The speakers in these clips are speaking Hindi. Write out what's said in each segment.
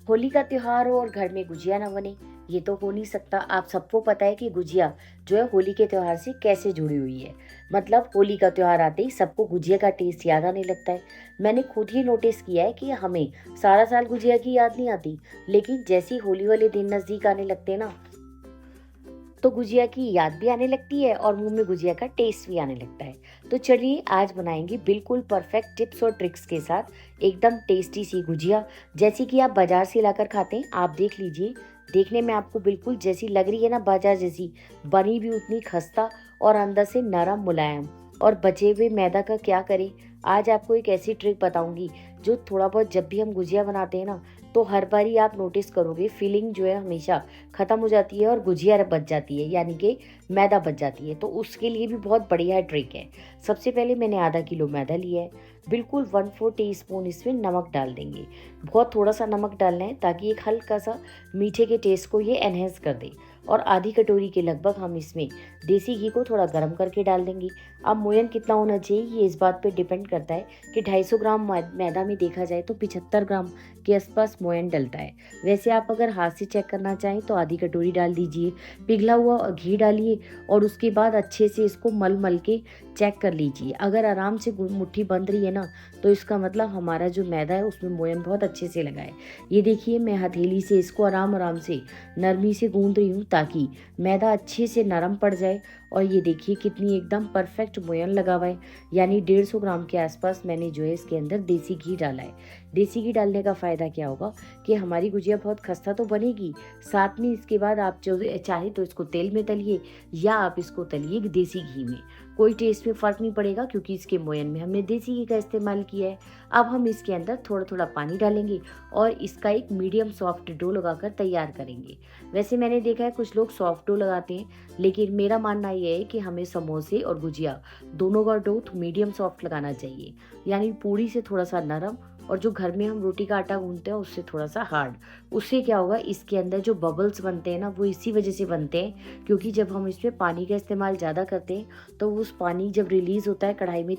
होली का त्योहार हो और घर में गुजिया ना बने, ये तो हो नहीं सकता। आप सबको पता है कि गुजिया जो है होली के त्योहार से कैसे जुड़ी हुई है। मतलब होली का त्योहार आते ही सबको गुजिया का टेस्ट याद आने लगता है। मैंने खुद ही नोटिस किया है कि हमें सारा साल गुजिया की याद नहीं आती, लेकिन जैसे ही होली वाले दिन नजदीक आने लगते हैं ना, तो गुजिया की याद भी आने लगती है और मुंह में गुजिया का टेस्ट भी आने लगता है। तो चलिए आज बनाएंगे बिल्कुल परफेक्ट टिप्स और ट्रिक्स के साथ एकदम टेस्टी सी गुजिया, जैसी कि आप बाजार से लाकर खाते हैं। आप देख लीजिए, देखने में आपको बिल्कुल जैसी लग रही है ना बाजार जैसी, बनी भी उतनी खस्ता और अंदर से नरम मुलायम। और बचे हुए मैदा का क्या करें, आज आपको एक ऐसी ट्रिक बताऊंगी जो थोड़ा बहुत जब भी हम गुजिया बनाते हैं ना, तो हर बारी आप नोटिस करोगे फीलिंग जो है हमेशा खत्म हो जाती है और गुजिया बच जाती है, यानी कि मैदा बच जाती है। तो उसके लिए भी बहुत बढ़िया ट्रिक है। सबसे पहले मैंने आधा किलो मैदा लिया है। बिल्कुल 1/4 टीस्पून इसमें नमक डाल देंगे। बहुत थोड़ा सा नमक डालना है ताकि एक हल्का सा मीठे के टेस्ट को ये एनहेंस कर दे। और आधी कटोरी के लगभग हम इसमें देसी घी को थोड़ा गर्म करके डाल देंगे। अब मोयन कितना होना चाहिए ये इस बात पे डिपेंड करता है कि 250 ग्राम मैदा में देखा जाए तो 75 ग्राम के आसपास मोयन डलता है। वैसे आप अगर हाथ से चेक करना चाहें तो आधी कटोरी डाल दीजिए। पिघला हुआ घी डालिए और उसके बाद अच्छे से इसको मल मल के चेक कर लीजिए। अगर आराम से मुट्ठी बंध रही है ना, तो इसका मतलब हमारा जो मैदा है उसमें मोयन बहुत अच्छे से लगा है। ये देखिए, मैं हथेली से इसको आराम आराम से नरमी से गूंद रही हूँ ताकि मैदा अच्छे से नरम पड़ जाए। और ये देखिए कितनी एकदम परफेक्ट मोयन लगा हुआ है, यानी 150 ग्राम के आसपास मैंने जो है इसके अंदर देसी घी डाला है। देसी घी डालने का फ़ायदा क्या होगा कि हमारी गुजिया बहुत खस्ता तो बनेगी, साथ में इसके बाद आप जो चाहे तो इसको तेल में तलिए या आप इसको तलिए देसी घी में। कोई टेस्ट में फ़र्क नहीं पड़ेगा क्योंकि इसके मोयन में हमने देसी घी का इस्तेमाल किया है। अब हम इसके अंदर थोड़ा थोड़ा पानी डालेंगे और इसका एक मीडियम सॉफ्ट डो लगाकर तैयार करेंगे। वैसे मैंने देखा है कुछ लोग सॉफ्ट डो लगाते हैं, लेकिन मेरा मानना यह है कि हमें समोसे और गुजिया दोनों का डो मीडियम सॉफ्ट लगाना चाहिए, यानी पूड़ी से थोड़ा सा नरम और जो घर में हम रोटी का आटा गूंथते हैं उससे थोड़ा सा हार्ड। उससे क्या होगा, इसके अंदर जो बबल्स बनते हैं ना वो इसी वजह से बनते हैं क्योंकि जब हम इसमें पानी का इस्तेमाल ज़्यादा करते हैं तो उस पानी जब रिलीज़ होता है कढ़ाई में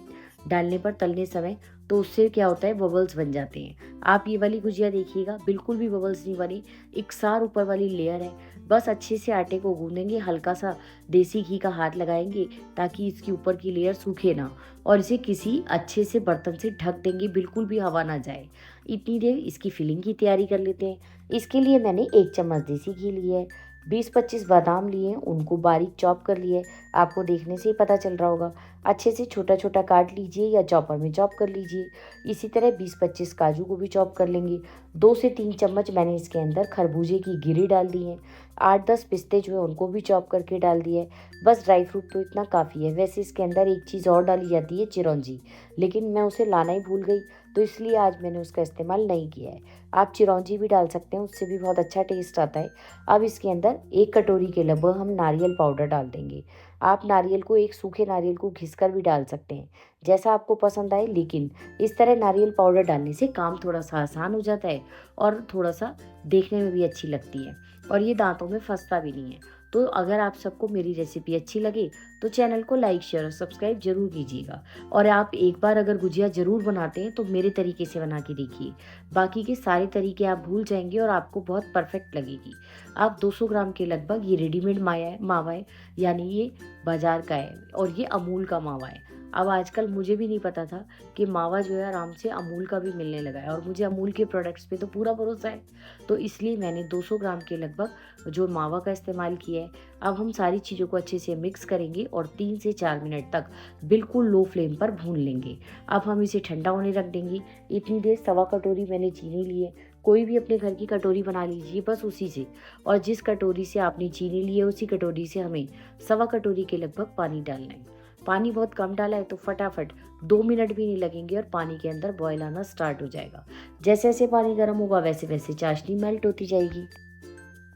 डालने पर तलने समय, तो उससे क्या होता है बबल्स बन जाते हैं। आप ये वाली गुजिया देखिएगा, बिल्कुल भी बबल्स नहीं बनी, एक सार ऊपर वाली लेयर है। बस अच्छे से आटे को गूंदेंगे, हल्का सा देसी घी का हाथ लगाएंगे ताकि इसकी ऊपर की लेयर सूखे ना, और इसे किसी अच्छे से बर्तन से ढक देंगे, बिल्कुल भी हवा ना जाए। इतनी देर इसकी फिलिंग की तैयारी कर लेते हैं। इसके लिए मैंने 1 चम्मच देसी घी लिया है, 20-25 बादाम लिए हैं, उनको बारीक चॉप कर लिए। आपको देखने से ही पता चल रहा होगा। अच्छे से छोटा छोटा काट लीजिए या चॉपर में चॉप कर लीजिए। इसी तरह 20-25 काजू को भी चॉप कर लेंगे। 2 से 3 चम्मच मैंने इसके अंदर खरबूजे की गिरी डाल दी है। 8-10 पिस्ते जो है उनको भी चॉप करके डाल दिए। बस ड्राई फ्रूट तो इतना काफ़ी है। वैसे इसके अंदर एक चीज़ और डाली जाती है, चिरौंजी, लेकिन मैं उसे लाना ही भूल गई, तो इसलिए आज मैंने उसका इस्तेमाल नहीं किया है। आप चिरौंजी भी डाल सकते हैं, उससे भी बहुत अच्छा टेस्ट आता है। अब इसके अंदर 1 कटोरी के लगभग हम नारियल पाउडर डाल देंगे। आप नारियल को, एक सूखे नारियल को घिसकर भी डाल सकते हैं, जैसा आपको पसंद आए, लेकिन इस तरह नारियल पाउडर डालने से काम थोड़ा सा आसान हो जाता है और थोड़ा सा देखने में भी अच्छी लगती है और ये दांतों में फंसता भी नहीं है। तो अगर आप सबको मेरी रेसिपी अच्छी लगे तो चैनल को लाइक शेयर और सब्सक्राइब जरूर कीजिएगा। और आप एक बार अगर गुजिया ज़रूर बनाते हैं तो मेरे तरीके से बना के देखिए, बाकी के सारे तरीके आप भूल जाएंगे और आपको बहुत परफेक्ट लगेगी। आप 200 ग्राम के लगभग ये रेडीमेड मावा है, यानी ये बाजार का है और ये अमूल का मावा है। अब आजकल मुझे भी नहीं पता था कि मावा जो है आराम से अमूल का भी मिलने लगा है और मुझे अमूल के प्रोडक्ट्स पे तो पूरा भरोसा है। तो इसलिए मैंने 200 ग्राम के लगभग जो मावा का इस्तेमाल किया है। अब हम सारी चीज़ों को अच्छे से मिक्स करेंगे और 3 से 4 मिनट तक बिल्कुल लो फ्लेम पर भून लेंगे। अब हम इसे ठंडा होने रख देंगे। इतनी देर 1.25 कटोरी मैंने चीनी ली है। कोई भी अपने घर की कटोरी बना लीजिए बस उसी से, और जिस कटोरी से आपने चीनी ली है उसी कटोरी से हमें 1.25 कटोरी के लगभग पानी डालना है। पानी बहुत कम डाला है तो फटाफट 2 मिनट भी नहीं लगेंगे और पानी के अंदर बॉयल आना स्टार्ट हो जाएगा। जैसे जैसे पानी गर्म होगा वैसे वैसे चाशनी मेल्ट होती जाएगी।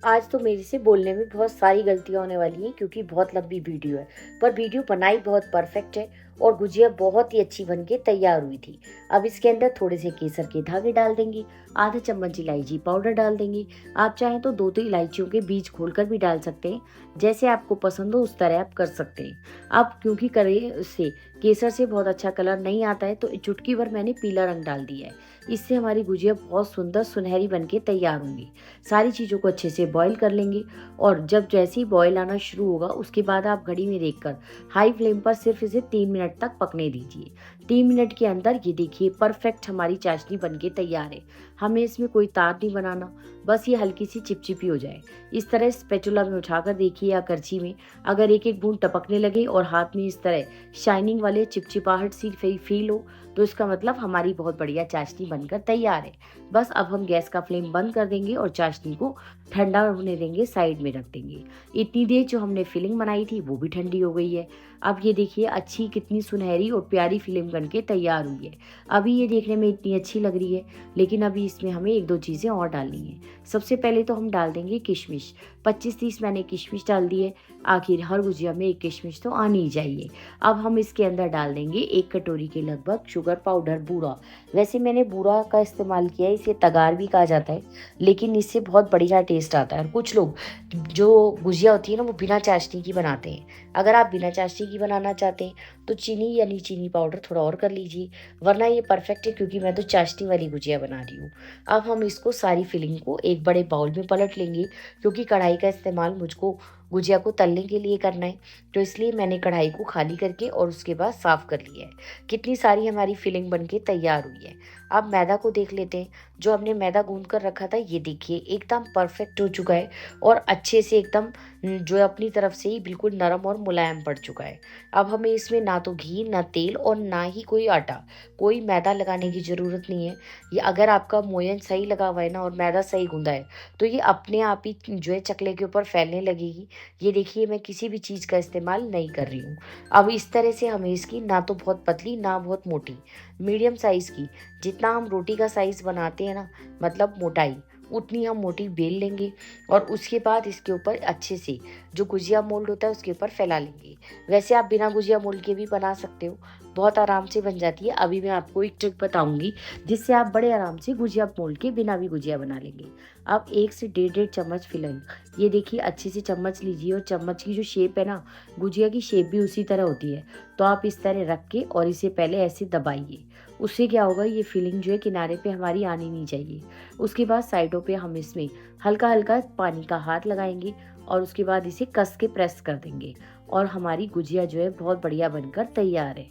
आज तो मेरे से बोलने में बहुत सारी गलतियां होने वाली हैं क्योंकि बहुत लंबी वीडियो है, पर वीडियो बनाई बहुत परफेक्ट है और गुजिया बहुत ही अच्छी बन के तैयार हुई थी। अब इसके अंदर थोड़े से केसर के धागे डाल देंगी, आधा चम्मच इलायची पाउडर डाल देंगी। आप चाहें तो 2 इलायचियों के बीज खोलकर भी डाल सकते हैं, जैसे आपको पसंद हो उस तरह आप कर सकते हैं। अब क्योंकि करे से केसर से बहुत अच्छा कलर नहीं आता है, तो चुटकी भर मैंने पीला रंग डाल दिया है। इससे हमारी गुजिया बहुत सुंदर सुनहरी बन के तैयार होंगी। सारी चीज़ों को अच्छे से बॉईल कर लेंगे, और जब जैसे ही बॉईल आना शुरू होगा उसके बाद आप घड़ी में देखकर हाई फ्लेम पर सिर्फ इसे 3 मिनट तक पकने दीजिए। 3 मिनट के अंदर ये देखिए परफेक्ट हमारी चाशनी बनके तैयार है। हमें इसमें कोई तार नहीं बनाना, बस ये हल्की सी चिपचिपी हो जाए। इस तरह स्पैचुला में उठाकर देखिए या करछी में, अगर एक एक बूंद टपकने लगे और हाथ में इस तरह शाइनिंग वाले चिपचिपाहट सी फील हो, तो इसका मतलब हमारी बहुत बढ़िया चाशनी बनकर तैयार है। बस अब हम गैस का फ्लेम बंद कर देंगे और चाशनी को ठंडा होने देंगे, साइड में रख देंगे। इतनी देर जो हमने फिलिंग बनाई थी वो भी ठंडी हो गई है। अब ये देखिए अच्छी कितनी सुनहरी और प्यारी फिल्म बनके तैयार हुई है। अभी ये देखने में इतनी अच्छी लग रही है, लेकिन अभी इसमें हमें 1-2 चीज़ें और डालनी है। सबसे पहले तो हम डाल देंगे किशमिश। 25-30 मैंने किशमिश डाल दी है। आखिर हर गुजिया में एक किशमिश तो आनी ही चाहिए। अब हम इसके अंदर डाल देंगे 1 कटोरी के लगभग शुगर पाउडर, बूरा। वैसे मैंने बूरा का इस्तेमाल किया है, इसे तगार भी कहा जाता है, लेकिन इससे बहुत बढ़िया टेस्ट आता है। और कुछ लोग जो गुजिया होती है ना वो बिना चाशनी की बनाते हैं। अगर आप बिना चाशनी की बनाना चाहते हैं तो चीनी यानी चीनी पाउडर थोड़ा और कर लीजिए, वरना ये परफेक्ट है क्योंकि मैं तो चाशनी वाली गुजिया बना रही हूँ। अब हम इसको सारी फिलिंग को एक बड़े बाउल में पलट लेंगे, क्योंकि कढ़ाई का इस्तेमाल मुझको गुजिया को तलने के लिए करना है, तो इसलिए मैंने कढ़ाई को खाली करके और उसके बाद साफ़ कर लिया है। कितनी सारी हमारी फिलिंग बनके तैयार हुई है। अब मैदा को देख लेते हैं। जो हमने मैदा गूंद कर रखा था ये देखिए एकदम परफेक्ट हो चुका है, और अच्छे से एकदम जो है अपनी तरफ से ही बिल्कुल नरम और मुलायम पड़ चुका है। अब हमें इसमें ना तो घी, ना तेल और ना ही कोई आटा, कोई मैदा लगाने की ज़रूरत नहीं है। ये अगर आपका मोयन सही लगा हुआ है ना और मैदा सही गूंदा है, तो ये अपने आप ही जो है चकले के ऊपर फैलने लगेगी। ये देखिए मैं किसी भी चीज़ का इस्तेमाल नहीं कर रही हूँ। अब इस तरह से हमें इसकी ना तो बहुत पतली ना बहुत मोटी, मीडियम साइज़ की, जितना हम रोटी का साइज़ बनाते हैं ना, मतलब मोटाई, उतनी हम मोटी बेल लेंगे। और उसके बाद इसके ऊपर अच्छे से जो गुजिया मोल्ड होता है उसके ऊपर फैला लेंगे। वैसे आप बिना गुजिया मोल्ड के भी बना सकते हो, बहुत आराम से बन जाती है। अभी मैं आपको एक ट्रिक बताऊंगी जिससे आप बड़े आराम से गुजिया मोल्ड के बिना भी गुजिया बना लेंगे। आप 1 से 1.5 चम्मच फिलिंग, ये देखिए अच्छे से चम्मच लीजिए, और चम्मच की जो शेप है ना, गुजिया की शेप भी उसी तरह होती है। तो आप इस तरह रख के और इसे पहले ऐसे दबाइए। उससे क्या होगा, ये फिलिंग जो है किनारे पे हमारी आनी नहीं चाहिए। उसके बाद साइडों पे हम इसमें हल्का हल्का पानी का हाथ लगाएंगे, और उसके बाद इसे कस के प्रेस कर देंगे, और हमारी गुजिया जो है बहुत बढ़िया बनकर तैयार है।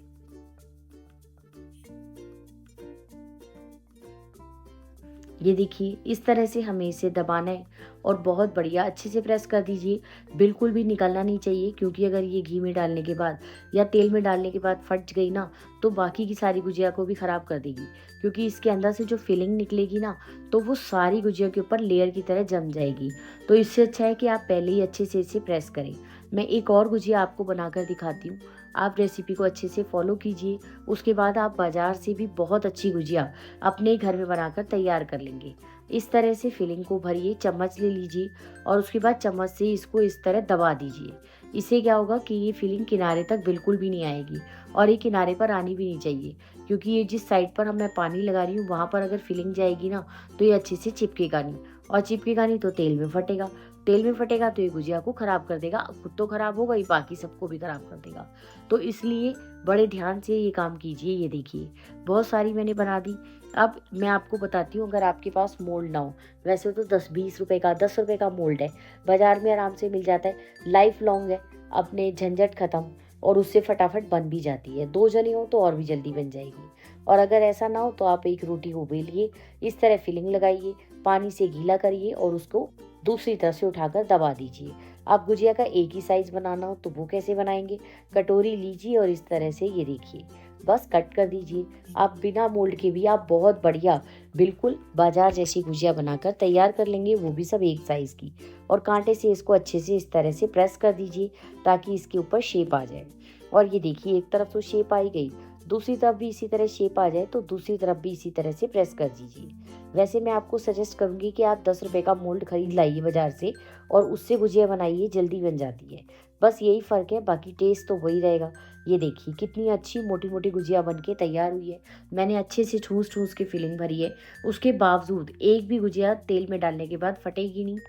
ये देखिए इस तरह से हमें इसे दबाना है, और बहुत बढ़िया अच्छे से प्रेस कर दीजिए। बिल्कुल भी निकलना नहीं चाहिए, क्योंकि अगर ये घी में डालने के बाद या तेल में डालने के बाद फट गई ना, तो बाकी की सारी गुजिया को भी ख़राब कर देगी। क्योंकि इसके अंदर से जो फिलिंग निकलेगी ना, तो वो सारी गुजिया के ऊपर लेयर की तरह जम जाएगी। तो इससे अच्छा है कि आप पहले ही अच्छे से इसे प्रेस करें। मैं एक और गुजिया आपको बनाकर दिखाती हूँ, आप रेसिपी को अच्छे से फॉलो कीजिए। उसके बाद आप बाज़ार से भी बहुत अच्छी गुजिया अपने घर में बनाकर तैयार कर लेंगे। इस तरह से फिलिंग को भरिए, चम्मच ले लीजिए, और उसके बाद चम्मच से इसको इस तरह दबा दीजिए। इससे क्या होगा कि ये फिलिंग किनारे तक बिल्कुल भी नहीं आएगी, और ये किनारे पर आनी भी नहीं चाहिए, क्योंकि ये जिस साइड पर मैं पानी लगा रही हूँ वहाँ पर अगर फिलिंग जाएगी ना, तो ये अच्छे से चिपकेगा नहीं, और चिपकेगा नहीं तो तेल में फटेगा। तेल में फटेगा तो ये गुजिया को ख़राब कर देगा, खुद तो ख़राब होगा ही, बाकी सबको भी ख़राब कर देगा। तो इसलिए बड़े ध्यान से ये काम कीजिए। ये देखिए बहुत सारी मैंने बना दी। अब मैं आपको बताती हूँ, अगर आपके पास मोल्ड ना हो, वैसे तो 10-20 रुपए का, 10 रुपए का मोल्ड है, बाज़ार में आराम से मिल जाता है, लाइफ लॉन्ग है, अपने झंझट ख़त्म, और उससे फटाफट बन भी जाती है। 2 जने हो तो और भी जल्दी बन जाएगी। और अगर ऐसा ना हो तो आप एक रोटी को बेलिए, इस तरह फिलिंग लगाइए, पानी से गीला करिए, और उसको दूसरी तरफ से उठाकर दबा दीजिए। आप गुजिया का एक ही साइज़ बनाना हो तो वो कैसे बनाएंगे, कटोरी लीजिए और इस तरह से ये देखिए बस कट कर दीजिए। आप बिना मोल्ड के भी आप बहुत बढ़िया बिल्कुल बाजार जैसी गुजिया बनाकर तैयार कर लेंगे, वो भी सब एक साइज़ की। और कांटे से इसको अच्छे से इस तरह से प्रेस कर दीजिए ताकि इसके ऊपर शेप आ जाए। और ये देखिए एक तरफ तो शेप आई गई, दूसरी तरफ भी इसी तरह शेप आ जाए तो दूसरी तरफ भी इसी तरह से प्रेस कर दीजिए। वैसे मैं आपको सजेस्ट करूंगी कि आप 10 रुपए का मोल्ड खरीद लाइए बाजार से, और उससे गुजिया बनाइए, जल्दी बन जाती है। बस यही फ़र्क है, बाकी टेस्ट तो वही रहेगा। ये देखिए कितनी अच्छी मोटी मोटी गुजिया बन के तैयार हुई है। मैंने अच्छे से ठूस ठूस के फिलिंग भरी है, उसके बावजूद एक भी गुजिया तेल में डालने के बाद फटेगी नहीं।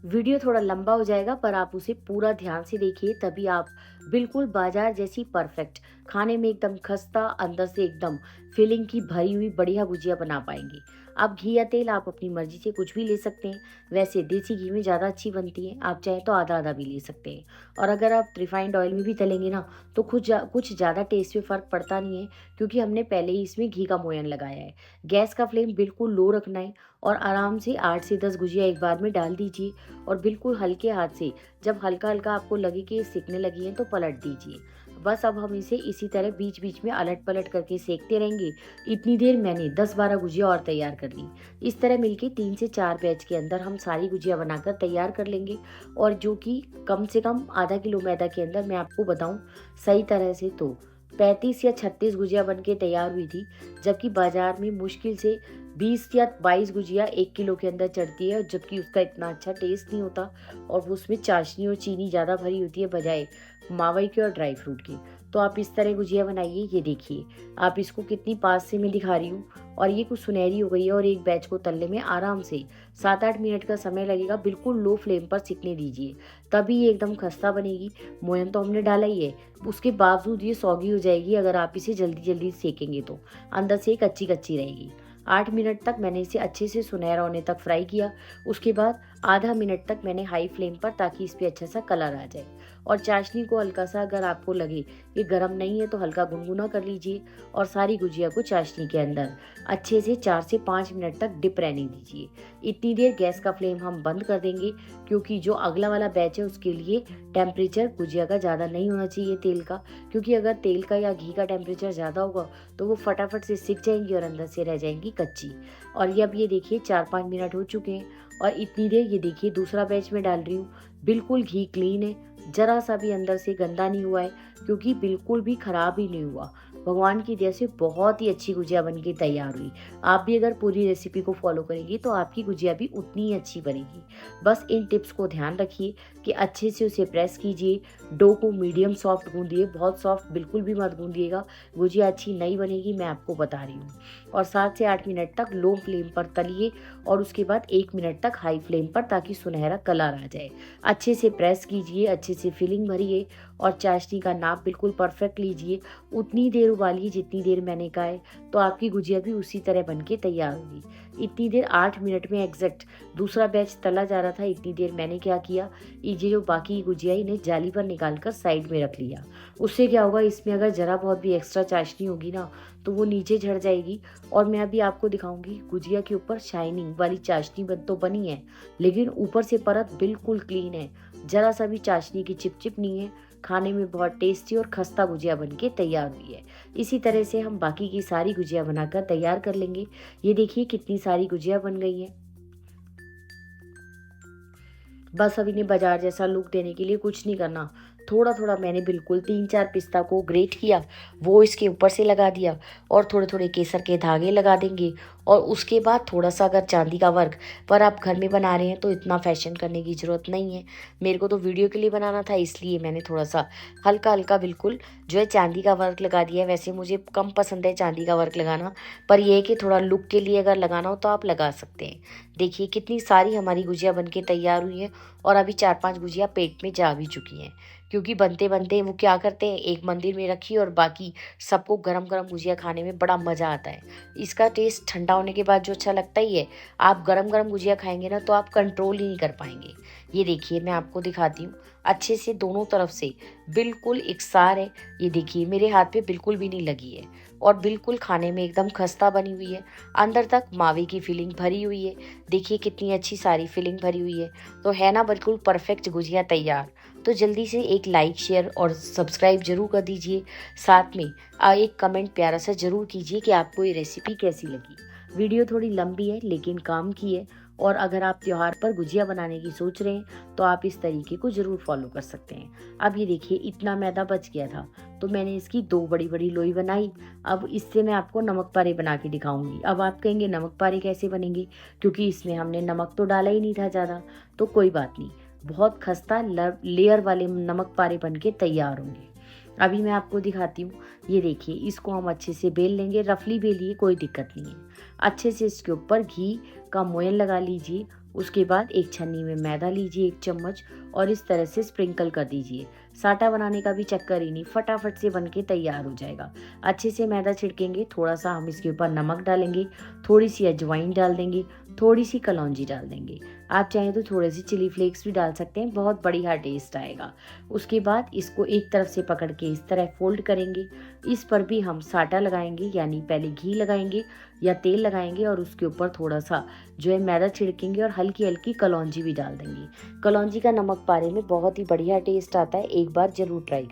वीडियो थोड़ा लंबा हो जाएगा पर आप उसे पूरा ध्यान से देखिए, तभी आप बिल्कुल बाजार जैसी परफेक्ट, खाने में एकदम खस्ता, अंदर से एकदम फिलिंग की भरी हुई बढ़िया गुजिया बना पाएंगे। अब घी या तेल आप अपनी मर्जी से कुछ भी ले सकते हैं। वैसे देसी घी में ज़्यादा अच्छी बनती है, आप चाहे तो आधा आधा भी ले सकते हैं। और अगर आप रिफाइंड ऑयल में भी तलेंगे ना तो कुछ ज़्यादा टेस्ट में फ़र्क पड़ता नहीं है, क्योंकि हमने पहले ही इसमें घी का मोयन लगाया है। गैस का फ्लेम बिल्कुल लो रखना है और आराम से 8 से 10 गुजिया एक बार में डाल दीजिए। और बिल्कुल हल्के हाथ से, जब हल्का हल्का आपको लगे कि ये सिकने लगी है तो पलट दीजिए। बस अब हम इसे इसी तरह बीच बीच में अलट पलट करके सेकते रहेंगे। इतनी देर मैंने 10-12 गुजिया और तैयार कर ली। इस तरह मिलके 3 से 4 बैच के अंदर हम सारी गुजिया बनाकर तैयार कर लेंगे। और जो कि कम से कम आधा किलो मैदा के अंदर, मैं आपको बताऊं सही तरह से तो 35 या 36 गुजिया बन के तैयार हुई थी, जबकि बाजार में मुश्किल से 20 या 22 गुजिया 1 किलो के अंदर चढ़ती है, जबकि उसका इतना अच्छा टेस्ट नहीं होता और वो उसमें चाशनी और चीनी ज़्यादा भरी होती है बजाय मावई के और ड्राई फ्रूट के। तो आप इस तरह गुजिया बनाइए। ये देखिए आप इसको कितनी पास से मैं दिखा रही हूँ और ये कुछ सुनहरी हो गई है। और एक बैच को तलने में आराम से 7-8 मिनट का समय लगेगा। बिल्कुल लो फ्लेम पर सिकने दीजिए, तभी ये एकदम खस्ता बनेगी। मोयन तो हमने डाला ही है, उसके बावजूद ये सौगी हो जाएगी अगर आप इसे जल्दी जल्दी सेकेंगे तो अंदर से कच्ची कच्ची रहेगी। 8 मिनट तक मैंने इसे अच्छे से सुनहरा होने तक फ्राई किया। उसके बाद आधा मिनट तक मैंने हाई फ्लेम पर, ताकि इस पर अच्छा सा कलर आ जाए। और चाशनी को हल्का सा, अगर आपको लगे ये गर्म नहीं है तो हल्का गुनगुना कर लीजिए और सारी गुजिया को चाशनी के अंदर अच्छे से 4 से 5 मिनट तक डिप रहने दीजिए। इतनी देर गैस का फ्लेम हम बंद कर देंगे, क्योंकि जो अगला वाला बैच है उसके लिए टेम्परेचर गुजिया का ज़्यादा नहीं होना चाहिए तेल का, क्योंकि अगर तेल का या घी का टेम्परेचर ज़्यादा होगा तो वो फटाफट से सिक जाएंगी और अंदर से रह जाएंगी कच्ची। और ये अब ये देखिए 4-5 मिनट हो चुके हैं और इतनी देर ये देखिए दूसरा बैच में डाल रही हूँ। बिल्कुल घी क्लीन है, जरा सा भी अंदर से गंदा नहीं हुआ है, क्योंकि बिल्कुल भी खराब ही नहीं हुआ। भगवान की दया से बहुत ही अच्छी गुजिया बन के तैयार हुई। आप भी अगर पूरी रेसिपी को फॉलो करेंगी तो आपकी गुजिया भी उतनी ही अच्छी बनेगी। बस इन टिप्स को ध्यान रखिए कि अच्छे से उसे प्रेस कीजिए। डो को मीडियम सॉफ्ट गूंदिए, बहुत सॉफ्ट बिल्कुल भी मत गूंदिएगा, गुजिया अच्छी नहीं बनेगी, मैं आपको बता रही हूँ। और 7 से 8 मिनट तक लो फ्लेम पर तलिए और उसके बाद 1 मिनट तक हाई फ्लेम पर, ताकि सुनहरा कलर आ जाए। अच्छे से प्रेस कीजिए, अच्छे से फिलिंग भरिए और चाशनी का नाप बिल्कुल परफेक्ट लीजिए। उतनी देर उबालिए जितनी देर मैंने कहा है, तो आपकी गुजिया भी उसी तरह बन के तैयार होगी। इतनी देर 8 मिनट में एग्जैक्ट दूसरा बैच तला जा रहा था। इतनी देर मैंने क्या किया, ये जो बाकी गुजिया इन्हें जाली पर निकाल कर साइड में रख लिया। उससे क्या होगा, इसमें अगर ज़रा बहुत भी एक्स्ट्रा चाशनी होगी ना तो वो नीचे झड़ जाएगी। और मैं अभी आपको दिखाऊंगी गुजिया के ऊपर शाइनिंग वाली चाशनी तो बनी है, लेकिन ऊपर से परत बिल्कुल क्लीन है, जरा सा भी चाशनी की चिपचिप नहीं है। खाने में बहुत टेस्टी और खस्ता गुजिया बन के तैयार हुई है। इसी तरह से हम बाकी की सारी गुजिया बनाकर तैयार कर लेंगे। ये देखिए कितनी सारी गुजिया बन गई है। बस अब इन्हें बाजार जैसा लुक देने के लिए कुछ नहीं करना, थोड़ा थोड़ा मैंने बिल्कुल 3-4 पिस्ता को ग्रेट किया, वो इसके ऊपर से लगा दिया और थोड़े थोड़े केसर के धागे लगा देंगे। और उसके बाद थोड़ा सा, अगर चांदी का वर्क पर आप घर में बना रहे हैं तो इतना फैशन करने की ज़रूरत नहीं है। मेरे को तो वीडियो के लिए बनाना था, इसलिए मैंने थोड़ा सा हल्का हल्का बिल्कुल जो है चांदी का वर्क लगा दिया है। वैसे मुझे कम पसंद है चांदी का वर्क लगाना, पर यह है कि थोड़ा लुक के लिए अगर लगाना हो तो आप लगा सकते हैं। देखिए कितनी सारी हमारी गुजिया बन के तैयार हुई है और अभी 4-5 गुजिया पेट में जा भी चुकी हैं, क्योंकि बनते बनते वो क्या करते हैं, एक मंदिर में रखी और बाकी सबको गरम गरम गुजिया खाने में बड़ा मज़ा आता है। इसका टेस्ट ठंडा होने के बाद जो अच्छा लगता ही है, आप गरम गरम गुजिया खाएंगे ना तो आप कंट्रोल ही नहीं कर पाएंगे। ये देखिए मैं आपको दिखाती हूँ, अच्छे से दोनों तरफ से बिल्कुल एकसार है। ये देखिए मेरे हाथ पे बिल्कुल भी नहीं लगी है और बिल्कुल खाने में एकदम खस्ता बनी हुई है। अंदर तक मावे की फीलिंग भरी हुई है। देखिए कितनी अच्छी सारी फीलिंग भरी हुई है, तो है ना बिल्कुल परफेक्ट गुजिया तैयार। तो जल्दी से एक लाइक, शेयर और सब्सक्राइब जरूर कर दीजिए। साथ में एक कमेंट प्यारा सा जरूर कीजिए कि आपको ये रेसिपी कैसी लगी। वीडियो थोड़ी लंबी है लेकिन काम की है, और अगर आप त्योहार पर गुजिया बनाने की सोच रहे हैं तो आप इस तरीके को ज़रूर फॉलो कर सकते हैं। अब ये देखिए इतना मैदा बच गया था तो मैंने इसकी 2 बड़ी बड़ी लोई बनाई। अब इससे मैं आपको नमक पारे बना के दिखाऊंगी। अब आप कहेंगे नमक पारे कैसे बनेंगे, क्योंकि इसमें हमने नमक तो डाला ही नहीं था ज़्यादा, तो कोई बात नहीं। बहुत खस्ता लेयर वाले नमक पारे बन के तैयार होंगे। अभी मैं आपको दिखाती हूँ। ये देखिए, इसको हम अच्छे से बेल लेंगे, रफली बेलिए, कोई दिक्कत नहीं है। अच्छे से इसके ऊपर घी का मोयन लगा लीजिए। उसके बाद एक छन्नी में मैदा लीजिए 1 चम्मच और इस तरह से स्प्रिंकल कर दीजिए। साटा बनाने का भी चक्कर ही नहीं, फटाफट से बन के तैयार हो जाएगा। अच्छे से मैदा छिड़केंगे, थोड़ा सा हम इसके ऊपर नमक डालेंगे, थोड़ी सी अजवाइन डाल देंगे, थोड़ी सी कलौंजी डाल देंगे। आप चाहें तो थोड़े से चिली फ्लेक्स भी डाल सकते हैं, बहुत बढ़िया टेस्ट आएगा। उसके बाद इसको एक तरफ से पकड़ के इस तरह फोल्ड करेंगे। इस पर भी हम साटा लगाएंगे, यानी पहले घी लगाएंगे या तेल लगाएंगे और उसके ऊपर थोड़ा सा जो है मैदा छिड़केंगे और हल्की हल्की कलौंजी भी डाल देंगे। कलौंजी का नमक पारे में बहुत ही बढ़िया टेस्ट आता है, एक बार जरूर ट्राई।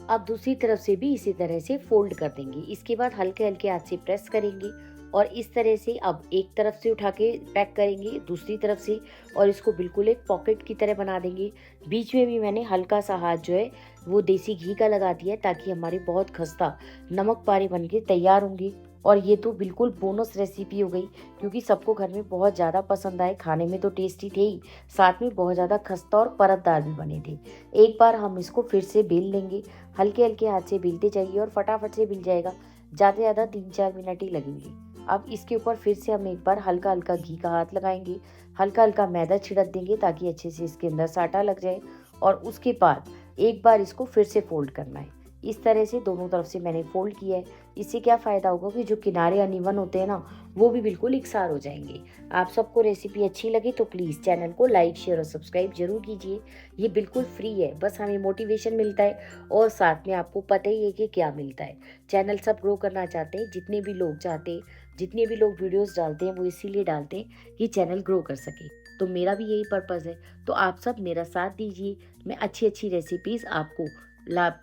अब दूसरी तरफ से भी इसी तरह से फोल्ड कर देंगे। इसके बाद हल्के हल्के हाथ से प्रेस करेंगे और इस तरह से अब एक तरफ से उठा के पैक करेंगे दूसरी तरफ से, और इसको बिल्कुल एक पॉकेट की तरह बना देंगे। बीच में भी मैंने हल्का सा हाथ जो है वो देसी घी का लगा दिया है, ताकि हमारे बहुत खस्ता नमक पारे बन के तैयार होंगे। और ये तो बिल्कुल बोनस रेसिपी हो गई, क्योंकि सबको घर में बहुत ज़्यादा पसंद आए। खाने में तो टेस्टी थे ही, साथ में बहुत ज़्यादा खस्ता और परतदार भी बने थे। एक बार हम इसको फिर से बेल लेंगे, हल्के हल्के हाथ से बेलते जाइए और फटाफट से मिल जाएगा। ज़्यादा से ज़्यादा 3-4 मिनट ही लगेंगे। अब इसके ऊपर फिर से हम एक बार हल्का हल्का घी का हाथ लगाएंगे, हल्का हल्का मैदा छिड़क देंगे ताकि अच्छे से इसके अंदर साटा लग जाए। और उसके बाद एक बार इसको फिर से फोल्ड करना है। इस तरह से दोनों तरफ से मैंने फोल्ड किया है। इससे क्या फ़ायदा होगा कि जो किनारे अनइवन होते हैं ना, वो भी बिल्कुल इकसार हो जाएंगे। आप सबको रेसिपी अच्छी लगी तो प्लीज़ चैनल को लाइक शेयर और सब्सक्राइब जरूर कीजिए। ये बिल्कुल फ्री है, बस हमें मोटिवेशन मिलता है और साथ में आपको पता ही है कि क्या मिलता है। चैनल सब ग्रो करना चाहते हैं, जितने भी लोग चाहते हैं, जितने भी लोग वीडियोस डालते हैं वो इसीलिए डालते हैं कि चैनल ग्रो कर सके। तो मेरा भी यही पर्पज़ है। तो आप सब मेरा साथ दीजिए, मैं अच्छी अच्छी रेसिपीज़ आपको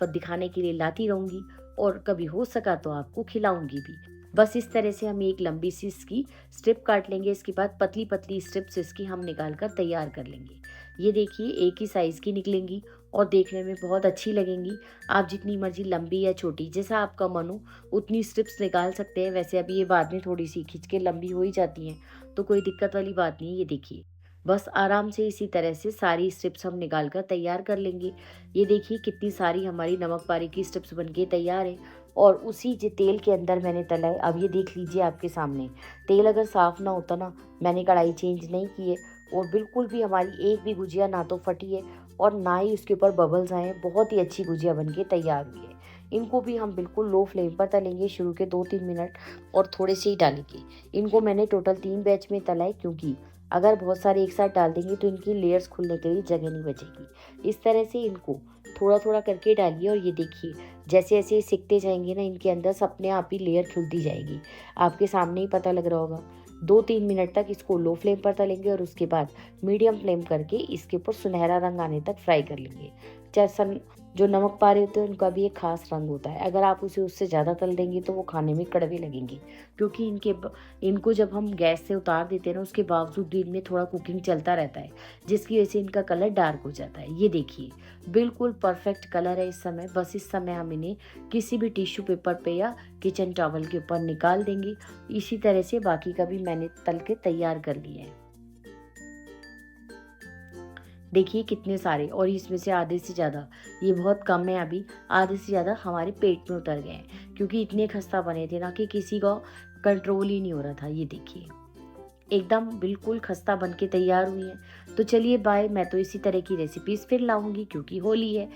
दिखाने के लिए लाती रहूँगी और कभी हो सका तो आपको खिलाऊंगी भी। बस इस तरह से हम एक लंबी सी इसकी स्ट्रिप काट लेंगे। इसके बाद पतली पतली स्ट्रिप्स इसकी हम निकाल कर तैयार कर लेंगे। ये देखिए, एक ही साइज़ की निकलेंगी और देखने में बहुत अच्छी लगेंगी। आप जितनी मर्जी लंबी या छोटी, जैसा आपका मन हो उतनी स्ट्रिप्स निकाल सकते हैं। वैसे अभी ये बाद में थोड़ी सी खिंच के लंबी हो ही जाती हैं, तो कोई दिक्कत वाली बात नहीं है। ये देखिए, बस आराम से इसी तरह से सारी स्ट्रिप्स हम निकाल कर तैयार कर लेंगे। ये देखिए कितनी सारी हमारी नमक पारे की स्ट्रिप्स बनके तैयार है और उसी जो तेल के अंदर मैंने तला है। अब ये देख लीजिए आपके सामने, तेल अगर साफ़ ना होता ना, मैंने कढ़ाई चेंज नहीं की है और बिल्कुल भी हमारी एक भी गुजिया ना तो फटी है और ना ही उसके ऊपर बबल्स आए हैं। बहुत ही अच्छी गुजिया बनके तैयार हुई है। इनको भी हम बिल्कुल लो फ्लेम पर तलेंगे शुरू के 2-3 मिनट और थोड़े से ही डालेंगे। इनको मैंने टोटल 3 बैच में तला है, क्योंकि अगर बहुत सारे एक साथ डाल देंगे तो इनकी लेयर्स खुलने के लिए जगह नहीं बचेगी। इस तरह से इनको थोड़ा थोड़ा करके डालिए और ये देखिए जैसे जैसे ये सिकते जाएंगे ना, इनके अंदर से अपने आप ही लेयर खुलती जाएगी। आपके सामने ही पता लग रहा होगा। 2-3 मिनट तक इसको लो फ्लेम पर तलेंगे और उसके बाद मीडियम फ्लेम करके इसके ऊपर सुनहरा रंग आने तक फ्राई कर लेंगे। जैसा जो नमक पारे होते हैं उनका भी एक खास रंग होता है, अगर आप उसे उससे ज़्यादा तल देंगे तो वो खाने में कड़वे लगेंगे, क्योंकि इनको जब हम गैस से उतार देते हैं ना, उसके बावजूद भी इनमें थोड़ा कुकिंग चलता रहता है, जिसकी वजह से इनका कलर डार्क हो जाता है। ये देखिए बिल्कुल परफेक्ट कलर है इस समय। बस इस समय हम इन्हें किसी भी टिश्यू पेपर पे या किचन टॉवल के ऊपर निकाल देंगे। इसी तरह से बाकी का भी मैंने तल के तैयार कर लिया है। देखिए कितने सारे, और इसमें से आधे से ज़्यादा, ये बहुत कम है अभी, आधे से ज़्यादा हमारे पेट में उतर गए हैं, क्योंकि इतने खस्ता बने थे ना कि किसी का कंट्रोल ही नहीं हो रहा था। ये देखिए एकदम बिल्कुल खस्ता बन के तैयार हुई है। तो चलिए बाय, मैं तो इसी तरह की रेसिपीज़ फिर लाऊंगी, क्योंकि होली है।